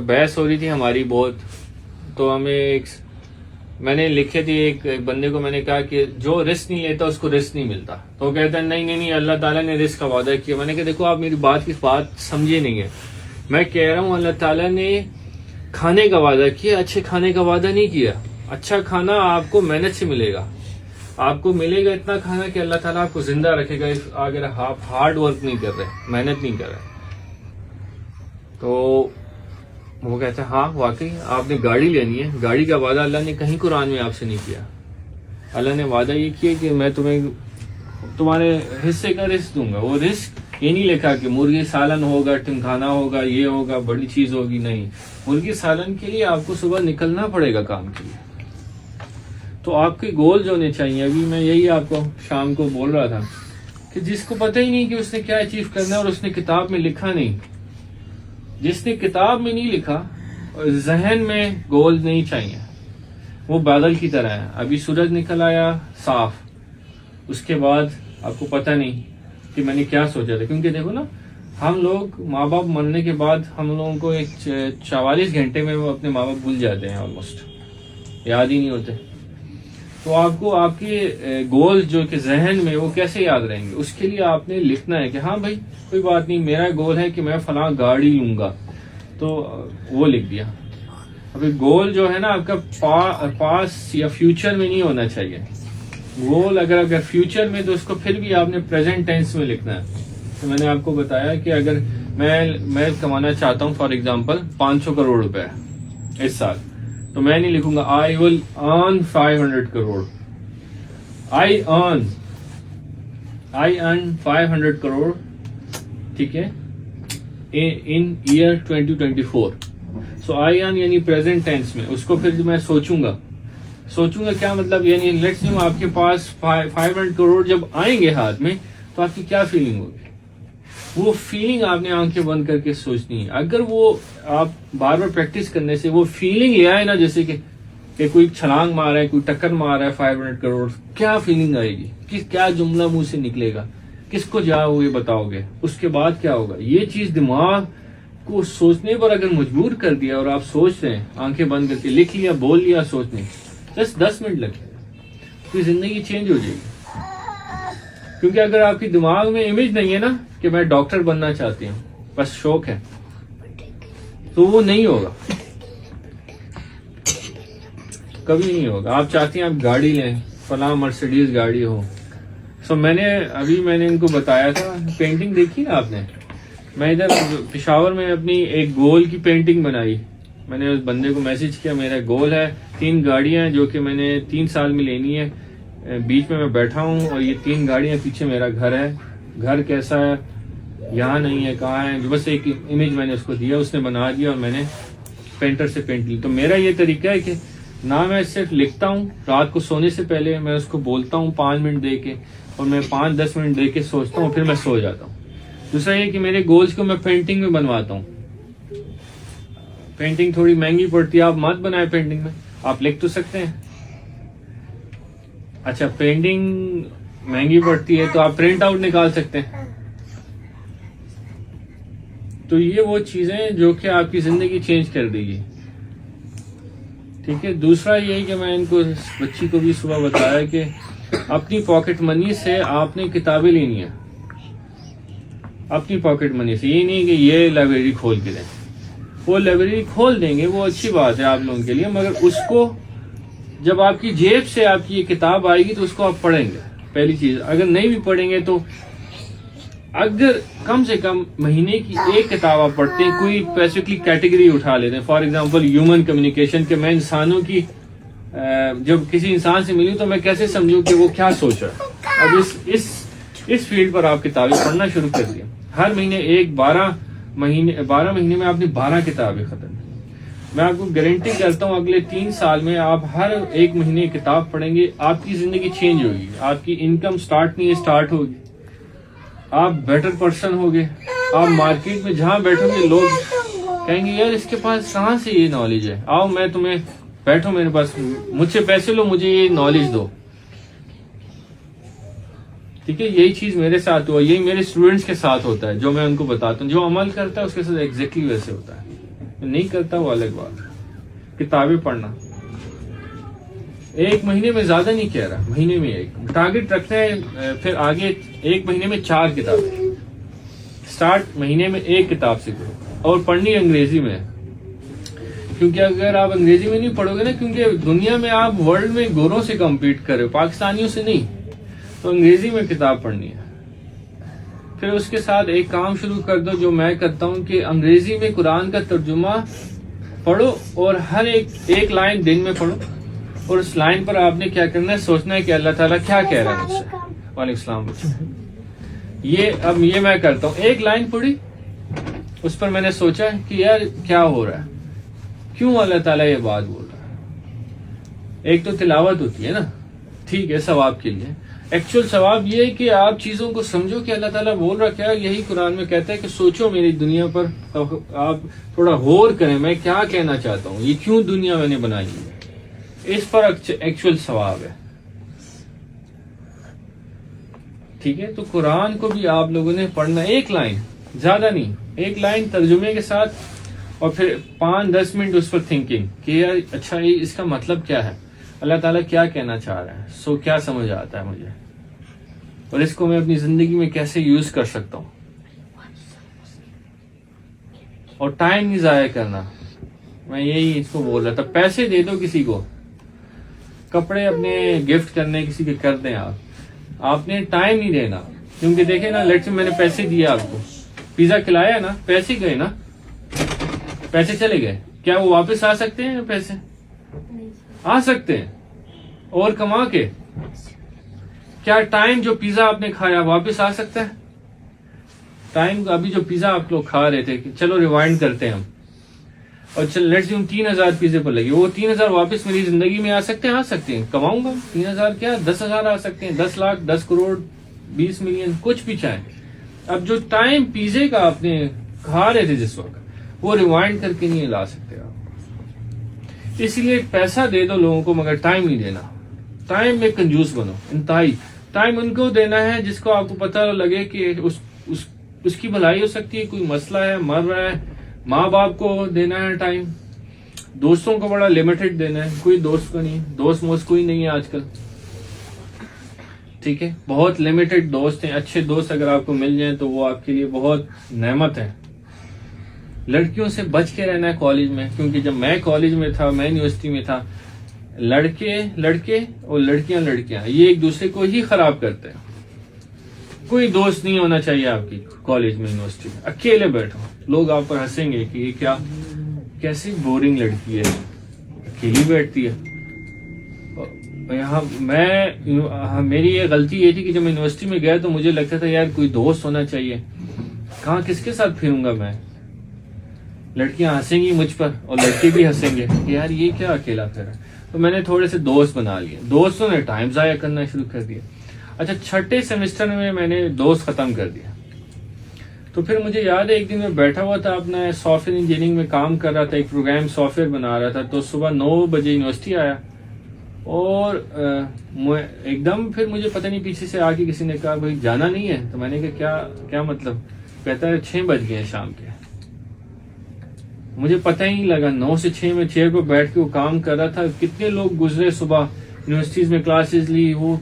بحث ہو رہی تھی ہماری بہت، تو ہمیں میں نے لکھے تھی ایک بندے کو میں نے کہا کہ جو رسک نہیں لیتا اس کو رسک نہیں ملتا. تو وہ کہتا ہے نہیں اللہ تعالیٰ نے رسک کا وعدہ کیا. میں نے کہا دیکھو آپ میری بات سمجھے نہیں ہے. میں کہہ رہا ہوں اللہ تعالیٰ نے کھانے کا وعدہ کیا، اچھے کھانے کا وعدہ نہیں کیا. اچھا کھانا آپ کو محنت سے ملے گا، آپ کو ملے گا اتنا کھانا کہ اللہ تعالیٰ آپ کو زندہ رکھے گا اگر آپ ہارڈ ورک نہیں کر رہے، محنت نہیں کر رہے. تو وہ کہتے ہیں ہاں واقعی آپ نے گاڑی لینی ہے، گاڑی کا وعدہ اللہ نے کہیں قرآن میں آپ سے نہیں کیا. اللہ نے وعدہ یہ کیا کہ میں تمہیں تمہارے حصے کا رزق دوں گا. وہ رزق یہ نہیں لکھا کہ مرغی سالن ہوگا، ٹمکھانا ہوگا، یہ ہوگا، بڑی چیز ہوگی. نہیں، مرغی سالن کے لیے آپ کو صبح نکلنا پڑے گا کام کے لیے. تو آپ کے گول ہونے چاہیے. ابھی میں یہی آپ کو شام کو بول رہا تھا کہ جس کو پتہ ہی نہیں کہ اس نے کیا اچیو کرنا ہے اور اس نے کتاب میں لکھا نہیں، جس نے کتاب میں نہیں لکھا اور ذہن میں گول نہیں چاہیے، وہ بادل کی طرح ہے. ابھی سورج نکل آیا صاف، اس کے بعد آپ کو پتہ نہیں کہ میں نے کیا سوچا تھا. کیونکہ دیکھو نا، ہم لوگ ماں باپ مرنے کے بعد ہم لوگوں کو ایک 44 گھنٹے میں وہ اپنے ماں باپ بھول جاتے ہیں، آلموسٹ یاد ہی نہیں ہوتے. تو آپ کو آپ کے گول جو کہ ذہن میں وہ کیسے یاد رہیں گے؟ اس کے لیے آپ نے لکھنا ہے کہ ہاں بھائی کوئی بات نہیں، میرا گول ہے کہ میں فلاں گاڑی لوں گا، تو وہ لکھ دیا. ابھی گول جو ہے نا آپ کا پاس یا فیوچر میں نہیں ہونا چاہیے. گول اگر فیوچر میں تو اس کو پھر بھی آپ نے پریزنٹ ٹینس میں لکھنا ہے. تو میں نے آپ کو بتایا کہ اگر میں کمانا چاہتا ہوں فار ایگزامپل 500 کروڑ روپے اس سال، تو میں نہیں لکھوں گا آئی ول ارن 500 کروڑ. آئی ارن 500 کروڑ، ٹھیک ہے، ان ایئر 2024. سو آئی ارن یعنی پریزنٹ ٹینس میں. اس کو پھر میں سوچوں گا کیا مطلب، یعنی لیٹس سے آپ کے پاس 500 کروڑ جب آئیں گے ہاتھ میں تو آپ کی کیا فیلنگ ہوگی؟ وہ فیلنگ آپ نے آنکھیں بند کر کے سوچنی ہے. اگر وہ آپ بار بار پریکٹس کرنے سے وہ فیلنگ لے آئے نا، جیسے کہ کوئی چھلانگ مار رہا ہے، کوئی ٹکر مار رہا ہے 500 کروڑ، کیا فیلنگ آئے گی؟ کیا جملہ منہ سے نکلے گا؟ کس کو جاؤ گے بتاؤ گے؟ اس کے بعد کیا ہوگا؟ یہ چیز دماغ کو سوچنے پر اگر مجبور کر دیا اور آپ سوچ رہے ہیں آنکھیں بند کر کے، لکھ لیا، بول لیا، سوچنے 10 منٹ لگے، تو زندگی چینج ہو جائے گی. کیونکہ اگر آپ کی دماغ میں امیج نہیں ہے نا کہ میں ڈاکٹر بننا چاہتی ہوں، بس شوق ہے، تو وہ نہیں ہوگا، کبھی نہیں ہوگا. آپ چاہتی ہیں آپ گاڑی لیں، فلاں مرسیڈیز گاڑی ہو. میں نے ان کو بتایا تھا، پینٹنگ دیکھی نا آپ نے، میں ادھر پشاور میں اپنی ایک گول کی پینٹنگ بنائی. میں نے اس بندے کو میسج کیا میرا گول ہے 3 گاڑیاں جو کہ میں نے 3 سال میں لینی ہے. بیچ میں بیٹھا ہوں اور یہ 3 گاڑیاں، پیچھے میرا گھر ہے. گھر کیسا ہے، یہاں نہیں ہے، کہاں ہے، جو بس ایک امیج میں نے اس کو دیا، اس نے بنا دیا اور میں نے پینٹر سے پینٹ لی. تو میرا یہ طریقہ ہے کہ نہ میں صرف لکھتا ہوں، رات کو سونے سے پہلے میں اس کو بولتا ہوں 5 منٹ دے کے، اور میں 5-10 منٹ دے کے سوچتا ہوں، پھر میں سو جاتا ہوں. دوسرا یہ کہ میرے گولز کو میں پینٹنگ میں بنواتا ہوں. پینٹنگ تھوڑی مہنگی پڑتی ہے، آپ مت بنائیں پینٹنگ میں، آپ لکھ تو سکتے ہیں. اچھا پینٹنگ مہنگی پڑتی ہے تو آپ پرنٹ آؤٹ نکال سکتے ہیں. تو یہ وہ چیزیں جو کہ آپ کی زندگی چینج کر دے گی، ٹھیک ہے. دوسرا یہی کہ میں ان کو بچی کو بھی صبح بتایا کہ اپنی پاکٹ منی سے آپ نے کتابیں لینی ہیں، اپنی پاکٹ منی سے. یہ نہیں کہ یہ لائبریری کھول کے دیں. وہ لائبریری کھول دیں گے، وہ اچھی بات ہے آپ لوگوں کے لیے، مگر اس کو جب آپ کی جیب سے آپ کی یہ کتاب آئے گی تو اس کو آپ پڑھیں گے. پہلی چیز، اگر نہیں بھی پڑھیں گے تو اگر کم سے کم مہینے کی ایک کتاب آپ پڑھتے ہیں، کوئی اسپیسیفکلی کیٹیگری اٹھا لیتے ہیں. فار ایگزامپل ہیومن کمیونیکیشن، کہ میں انسانوں کی جب کسی انسان سے ملی تو میں کیسے سمجھوں کہ وہ کیا سوچ رہا ہے. اب اس فیلڈ پر آپ کتابیں پڑھنا شروع کر دیا. ہر مہینے 12 مہینے میں آپ نے 12 کتابیں ختم. میں آپ کو گارنٹی کرتا ہوں اگلے 3 سال میں آپ ہر ایک مہینے کتاب پڑھیں گے، آپ کی زندگی چینج ہوگی. آپ کی انکم اسٹارٹ ہوگی، آپ بیٹر پرسن ہوگے. آپ مارکیٹ میں جہاں بیٹھو گے لوگ کہیں گے یار اس کے پاس کہاں سے یہ نالج ہے، آؤ میں تمہیں بیٹھو میرے پاس، مجھ سے پیسے لو، مجھے یہ نالج دو. ٹھیک ہے، یہی چیز میرے ساتھ ہوا، یہی میرے اسٹوڈنٹس کے ساتھ ہوتا ہے. جو میں ان کو بتاتا ہوں، جو عمل کرتا ہے اس کے ساتھ ایگزیکٹلی ویسے ہوتا ہے. نہیں کرتا وہ الگ بات. کتابیں پڑھنا 1 مہینے میں زیادہ نہیں کہہ رہا, مہینے میں 1 ٹارگٹ رکھنا ہے. پھر آگے 1 مہینے میں 4 کتابیں. سٹارٹ مہینے میں 1 کتاب سے کرو, اور پڑھنی انگریزی میں, کیونکہ اگر آپ انگریزی میں نہیں پڑھو گے نا, کیونکہ دنیا میں آپ ورلڈ میں گوروں سے کمپیٹ کر رہے ہو, پاکستانیوں سے نہیں, تو انگریزی میں کتاب پڑھنی ہے. پھر اس کے ساتھ ایک کام شروع کر دو جو میں کرتا ہوں کہ انگریزی میں قرآن کا ترجمہ پڑھو, اور ہر ایک لائن دن میں پڑھو, اور اس لائن پر آپ نے کیا کرنا ہے, سوچنا ہے کہ اللہ تعالیٰ کیا کہہ رہا ہے مجھ سے. وعلیکم السلام. یہ میں کرتا ہوں, 1 لائن پڑھی, اس پر میں نے سوچا کہ یار کیا ہو رہا ہے, کیوں اللہ تعالیٰ یہ بات بول رہا ہے. ایک تو تلاوت ہوتی ہے نا, ٹھیک ہے, ثواب کے لیے. ایکچوئل ثواب یہ ہے کہ آپ چیزوں کو سمجھو کہ اللہ تعالیٰ بول رہا کیا. یہی قرآن میں کہتا ہے کہ سوچو میری دنیا پر, آپ تھوڑا غور کریں میں کیا کہنا چاہتا ہوں, یہ کیوں دنیا میں نے بنائی ہے, اس پر ایکچوئل ثواب ہے. ٹھیک ہے, تو قرآن کو بھی آپ لوگوں نے پڑھنا, 1 لائن, زیادہ نہیں, 1 لائن ترجمے کے ساتھ, اور پھر 5-10 منٹ اس پر تھنکنگ کہ یار اچھا یہ اس کا مطلب کیا ہے, اللہ تعالیٰ کیا کہنا چاہ رہا ہے, سو کیا سمجھ آتا ہے مجھے, اور اس کو میں اپنی زندگی میں کیسے یوز کر سکتا ہوں. اور ٹائم نہیں ضائع کرنا, میں یہی اس کو بول رہا تھا. پیسے دے دو کسی کو, کپڑے اپنے گفٹ کرنے کسی کے کر دیں آپ نے ٹائم نہیں دینا. کیونکہ دیکھیں نا, لیٹ سے میں نے پیسے دیے آپ کو, پیزا کھلایا نا, پیسے گئے نا, پیسے چلے گئے, کیا وہ واپس آ سکتے ہیں؟ پیسے آ سکتے ہیں, اور کما کے. کیا ٹائم جو پیزا آپ نے کھایا واپس آ سکتا ہے؟ ٹائم ابھی جو پیزا آپ لوگ کھا رہے تھے, چلو ریوائنڈ کرتے ہیں ہم, اور لیٹس ہم 3000 پیزے پر لگے, وہ 3000 واپس میری زندگی میں آ سکتے ہیں؟ آ سکتے ہیں. کماؤں گا 3000, کیا 10,000 آ سکتے ہیں, 10 لاکھ, 10 کروڑ, 20 ملین, کچھ بھی چاہیں. اب جو ٹائم پیزے کا آپ نے کھا رہے تھے جس وقت, وہ ریوائنڈ کر کے نہیں لا سکتے آپ. اس لیے پیسہ دے دو لوگوں کو, مگر ٹائم نہیں دینا. ٹائم میں کنجوس بنو, انتہائی. ٹائم ان کو دینا ہے جس کو آپ کو پتہ لگے کہ اس کی بھلائی ہو سکتی ہے, کوئی مسئلہ ہے, مر رہا ہے. ماں باپ کو دینا ہے ٹائم. دوستوں کو بڑا لمیٹڈ دینا ہے, کوئی دوست کو نہیں, دوست موست کوئی نہیں ہے آج کل. ٹھیک ہے, بہت لمیٹڈ دوست ہیں. اچھے دوست اگر آپ کو مل جائیں تو وہ آپ کے لیے بہت نعمت ہے. لڑکیوں سے بچ کے رہنا ہے کالج میں, کیونکہ جب میں کالج میں تھا, میں یونیورسٹی میں تھا, لڑکے اور لڑکیاں یہ ایک دوسرے کو ہی خراب کرتے ہیں. کوئی دوست نہیں ہونا چاہیے آپ کی کالج میں, یونیورسٹی میں. اکیلے بیٹھو, لوگ آپ پر ہنسیں گے کہ یہ کیسی بورنگ لڑکی ہے, اکیلی بیٹھتی ہے. یہاں میری یہ غلطی یہ تھی کہ جب میں یونیورسٹی میں گیا تو مجھے لگتا تھا یار کوئی دوست ہونا چاہیے. کہاں کس کے ساتھ پھروں گا میں, لڑکیاں ہنسیں گی مجھ پر اور لڑکے بھی ہنسیں گے کہ یار یہ کیا اکیلا پھر ہے. تو میں نے تھوڑے سے دوست بنا لیے, دوستوں نے ٹائم ضائع کرنا شروع کر دیا. اچھا, 6 سیمسٹر میں نے دوست ختم کر دیا. تو پھر مجھے یاد ہے ایک دن میں بیٹھا ہوا تھا, اپنا سافٹ ویئر انجینئرنگ میں کام کر رہا تھا, ایک پروگرام سافٹ ویئر بنا رہا تھا. تو صبح 9 بجے یونیورسٹی آیا, اور ایک دم پھر مجھے پتہ نہیں پیچھے سے آ کے کسی نے کہا بھائی جانا نہیں ہے. تو میں نے کہا کیا مطلب, کہتا ہے 6 بج گئے شام کے. مجھے پتہ ہی نہیں لگا, 9 سے 6 میں چیئر پر بیٹھ کے وہ کام کر رہا تھا. کتنے لوگ گزرے صبح, یونیورسٹیز میں کلاسز لی, وہ